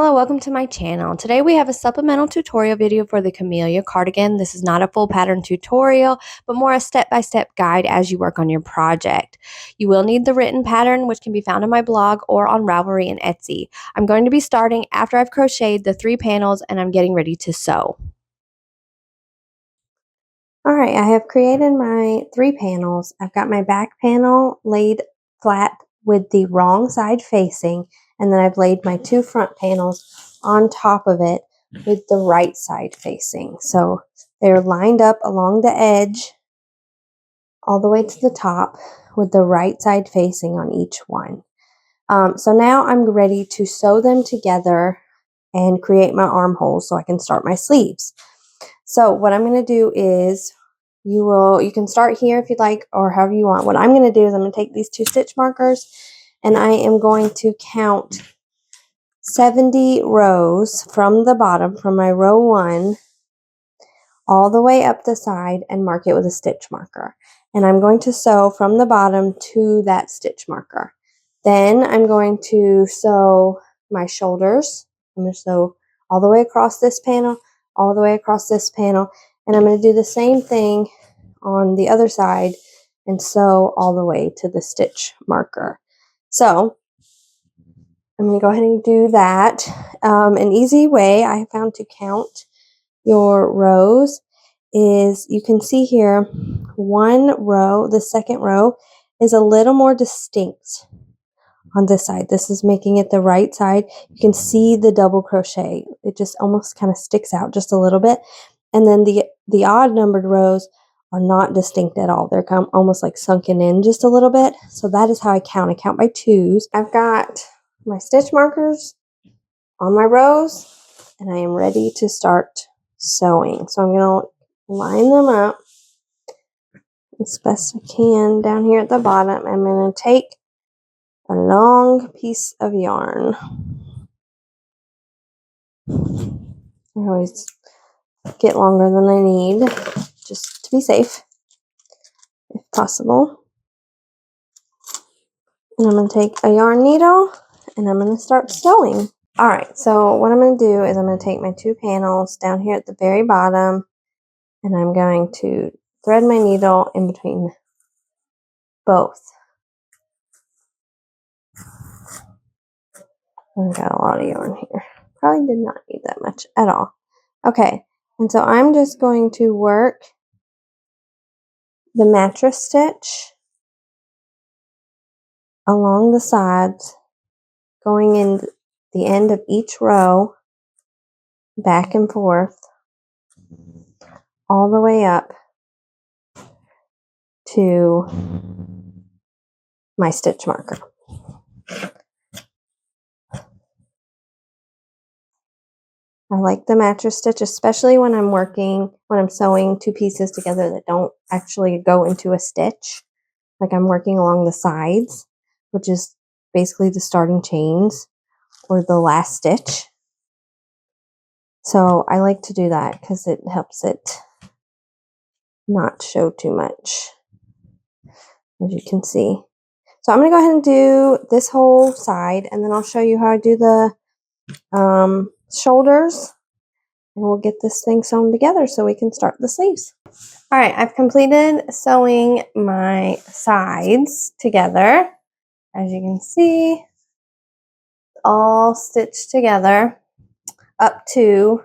Hello, welcome to my channel. Today we have a supplemental tutorial video for the Camellia cardigan. This is not a full pattern tutorial, but more a step-by-step guide as you work on your project. You will need the written pattern, which can be found on my blog or on Ravelry and Etsy. I'm going to be starting after I've crocheted the 3 panels and I'm getting ready to sew. Alright, I have created my 3 panels. I've got my back panel laid flat with the wrong side facing, and then I've laid my 2 front panels on top of it with the right side facing. So they're lined up along the edge all the way to the top with the right side facing on each one. So now I'm ready to sew them together and create my armholes so I can start my sleeves. So what I'm going to do is you can start here if you'd like, or however you want. What I'm going to do is I'm going to take these 2 stitch markers and I am going to count 70 rows from the bottom, from my row 1 all the way up the side, and mark it with a stitch marker. And I'm going to sew from the bottom to that stitch marker. Then I'm going to sew my shoulders. I'm going to sew all the way across this panel, all the way across this panel, and I'm going to do the same thing on the other side and sew all the way to the stitch marker. So I'm going to go ahead and do that. An easy way I have found to count your rows is, you can see here, one row, the second row, is a little more distinct on this side. This is making it the right side. You can see the double crochet. It just almost kind of sticks out just a little bit. And then the odd numbered rows are not distinct at all. They're almost like sunken in just a little bit. So that is how I count. I count by 2s. I've got my stitch markers on my rows, and I am ready to start sewing. So I'm going to line them up as best I can down here at the bottom. I'm going to take a long piece of yarn. I always get longer than I need, just to be safe, if possible. And I'm going to take a yarn needle, and I'm going to start sewing. Alright, so what I'm going to do is I'm going to take my 2 panels down here at the very bottom, and I'm going to thread my needle in between both. I've got a lot of yarn here. Probably did not need that much at all. Okay, and so I'm just going to work the mattress stitch along the sides, going in the end of each row, back and forth, all the way up to my stitch marker. I like the mattress stitch, especially when I'm sewing 2 pieces together that don't actually go into a stitch. Like I'm working along the sides, which is basically the starting chains or the last stitch. So I like to do that because it helps it not show too much, as you can see. So I'm going to go ahead and do this whole side, and then I'll show you how I do the shoulders, and we'll get this thing sewn together so we can start the sleeves. All right, I've completed sewing my sides together. As you can see, all stitched together up to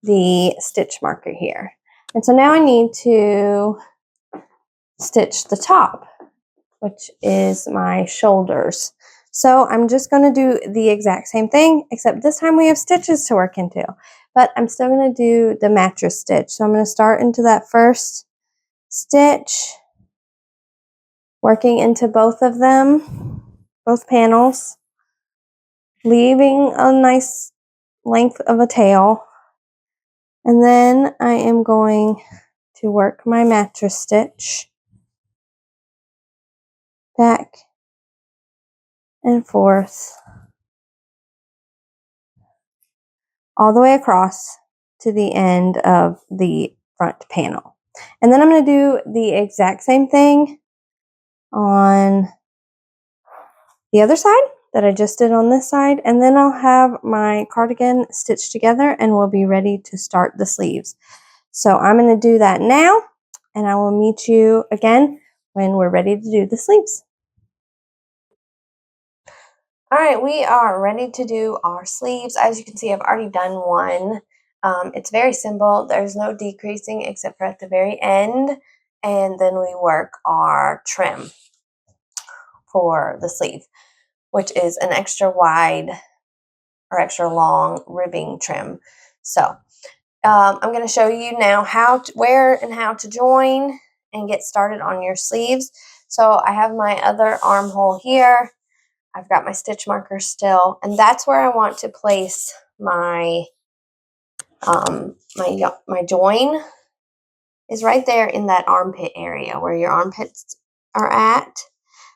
the stitch marker here. And so now I need to stitch the top, which is my shoulders. So I'm just going to do the exact same thing, except this time we have stitches to work into. But I'm still going to do the mattress stitch. So I'm going to start into that first stitch, working into both of them, both panels, leaving a nice length of a tail. And then I am going to work my mattress stitch back and forth all the way across to the end of the front panel. And then I'm going to do the exact same thing on the other side, that I just did on this side, and then I'll have my cardigan stitched together and we'll be ready to start the sleeves. So I'm going to do that now, and I will meet you again when we're ready to do the sleeves. All right, we are ready to do our sleeves. As you can see, I've already done one. It's very simple. There's no decreasing except for at the very end, and then we work our trim for the sleeve, which is an extra wide or extra long ribbing trim. So I'm going to show you now where and how to join and get started on your sleeves. So I have my other armhole here. I've got my stitch marker still, and that's where I want to place my my join is right there in that armpit area where your armpits are at.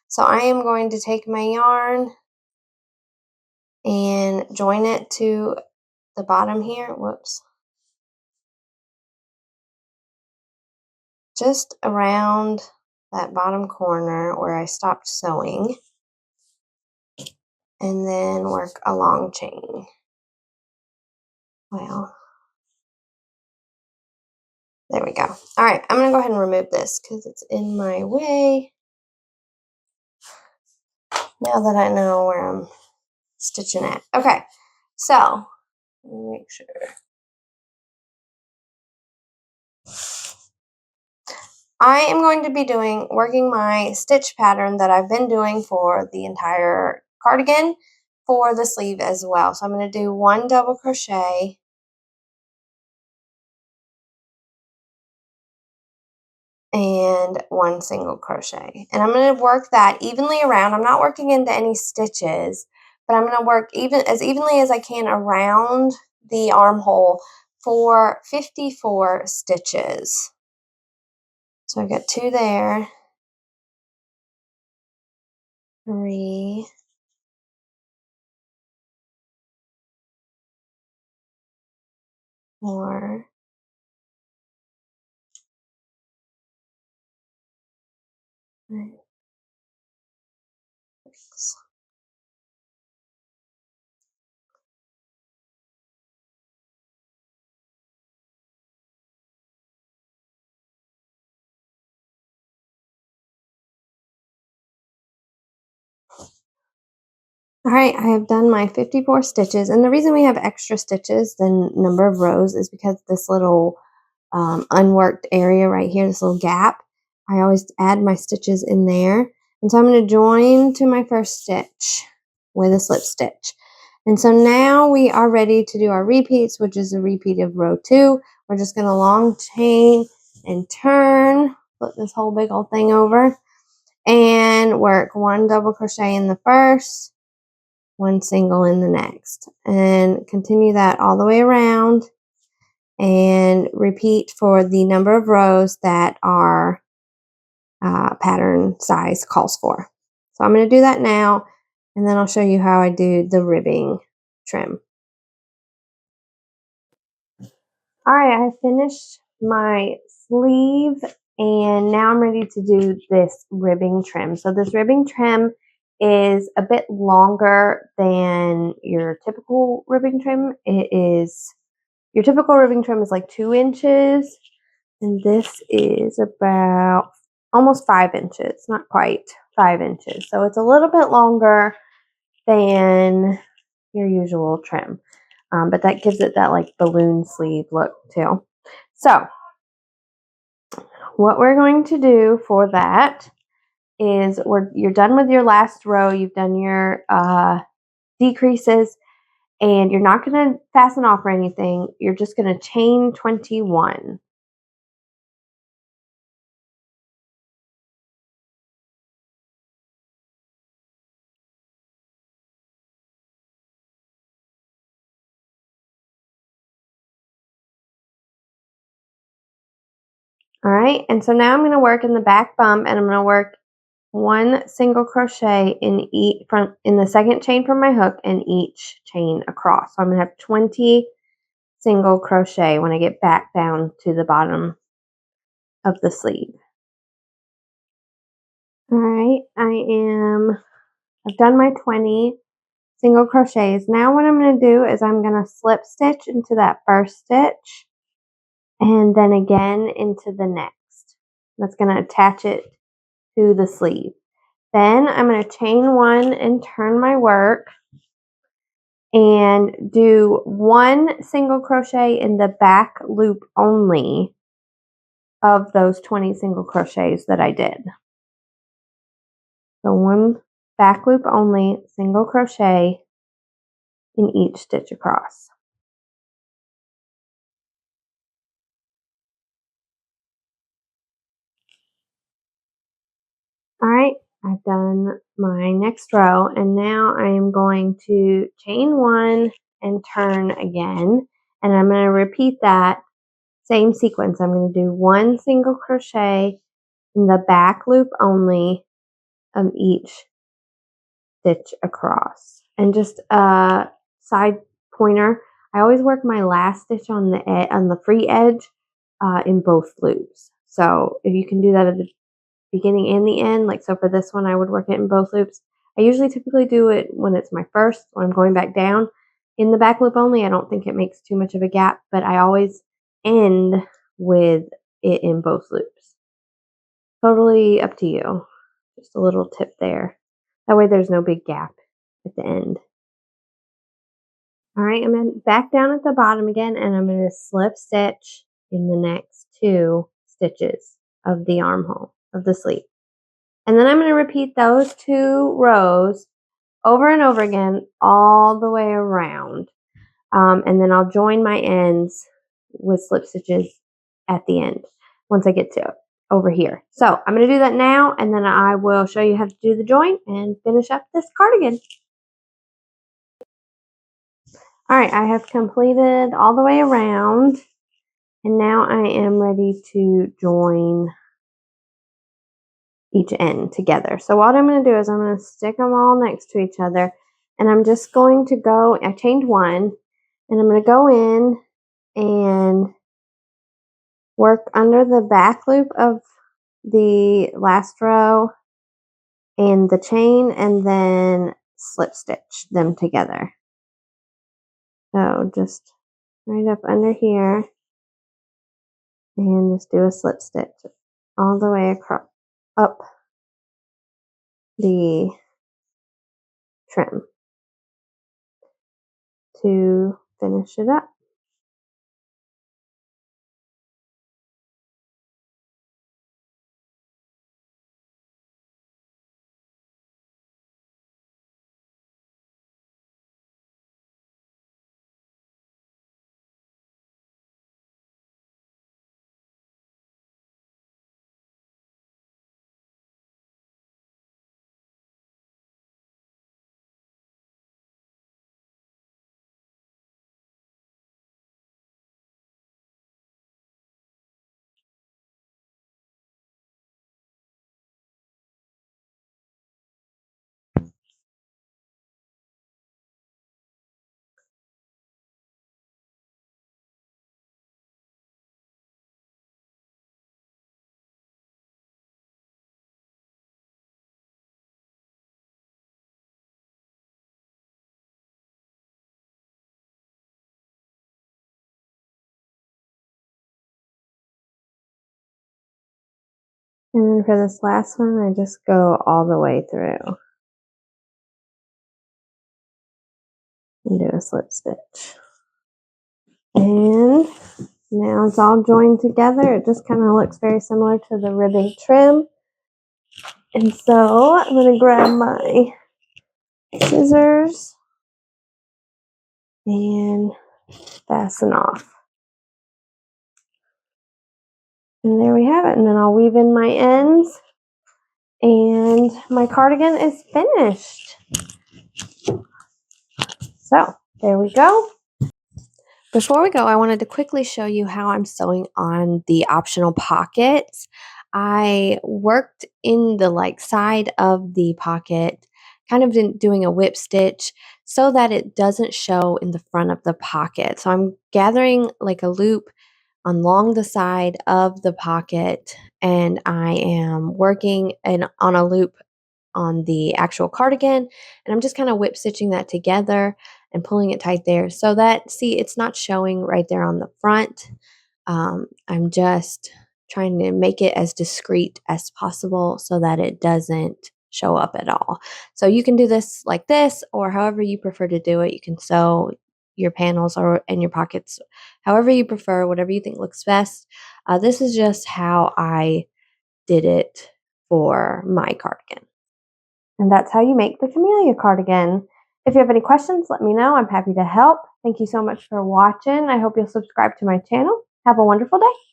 So I am going to take my yarn and join it to the bottom here. Whoops. Just around that bottom corner where I stopped sewing, and then work a long chain. Well, there we go. All right, I'm going to go ahead and remove this because it's in my way. Now that I know where I'm stitching at. Okay, so let me make sure. I am going to be working my stitch pattern that I've been doing for the entire cardigan for the sleeve as well. So I'm going to do 1 double crochet, and 1 single crochet. And I'm going to work that evenly around. I'm not working into any stitches, but I'm going to work as evenly as I can around the armhole for 54 stitches. So I've got 2 there, 3, 4, 5, 6. All right, I have done my 54 stitches, and the reason we have extra stitches than number of rows is because this little unworked area right here, this little gap, I always add my stitches in there. And so I'm going to join to my first stitch with a slip stitch. And so now we are ready to do our repeats, which is a repeat of row 2. We're just going to long chain and turn, flip this whole big old thing over, and work 1 double crochet in the first, 1 single in the next, and continue that all the way around, and repeat for the number of rows that our pattern size calls for. So I'm going to do that now, and then I'll show you how I do the ribbing trim. All right, I have finished my sleeve, and now I'm ready to do this ribbing trim. So this ribbing trim is a bit longer than your typical ribbing trim. Your typical ribbing trim is like 2 inches, and this is about almost 5 inches, not quite 5 inches. So it's a little bit longer than your usual trim, but that gives it that like balloon sleeve look too. So what we're going to do for that is you're done with your last row. You've done your decreases, and you're not going to fasten off or anything. You're just going to chain 21. All right, and so now I'm going to work in the back bump, and I'm going to work 1 single crochet in the second chain from my hook and each chain across. So I'm going to have 20 single crochet when I get back down to the bottom of the sleeve. All right, I've done my 20. single crochets. Now what I'm going to do is I'm going to slip stitch into that first stitch and then again into the next. That's going to attach it to the sleeve. Then I'm going to chain one and turn my work and do one single crochet in the back loop only of those 20 single crochets that I did. So one back loop only, single crochet in each stitch across. Alright, I've done my next row and now I am going to chain one and turn again, and I'm going to repeat that same sequence. I'm going to do one single crochet in the back loop only of each stitch across. And just a side pointer, I always work my last stitch on the free edge in both loops. So if you can do that at the beginning and the end, like so for this one I would work it in both loops. I usually typically do it when it's my first, when I'm going back down in the back loop only. I don't think it makes too much of a gap, but I always end with it in both loops. Totally up to you. Just a little tip there. That way there's no big gap at the end. Alright, I'm back down at the bottom again and I'm going to slip stitch in the next two stitches of the armhole of the sleeve. And then I'm going to repeat those two rows over and over again all the way around. And then I'll join my ends with slip stitches at the end once I get to over here. So I'm going to do that now, and then I will show you how to do the join and finish up this cardigan. Alright, I have completed all the way around, and now I am ready to join each end together. So what I'm going to do is I'm going to stick them all next to each other, and I'm just going to go, I chained one, and I'm going to go in and work under the back loop of the last row and the chain, and then slip stitch them together. So just right up under here and just do a slip stitch all the way across up the trim to finish it up. And then for this last one, I just go all the way through and do a slip stitch. And now it's all joined together. It just kind of looks very similar to the ribbing trim. And so I'm going to grab my scissors and fasten off. And there we have it. And then I'll weave in my ends and my cardigan is finished. So there we go. Before we go, I wanted to quickly show you how I'm sewing on the optional pockets. I worked in the side of the pocket, kind of doing a whip stitch so that it doesn't show in the front of the pocket. So I'm gathering like a loop along the side of the pocket, and I am working on a loop on the actual cardigan, and I'm just kind of whip stitching that together and pulling it tight there so that, see, it's not showing right there on the front. I'm just trying to make it as discreet as possible so that it doesn't show up at all. So you can do this like this, or however you prefer to do it. You can sew your panels or in your pockets however you prefer, whatever you think looks best. This is just how I did it for my cardigan. And that's how you make the Camellia cardigan. If you have any questions, let me know. I'm happy to help. Thank you so much for watching. I hope you'll subscribe to my channel. Have a wonderful day.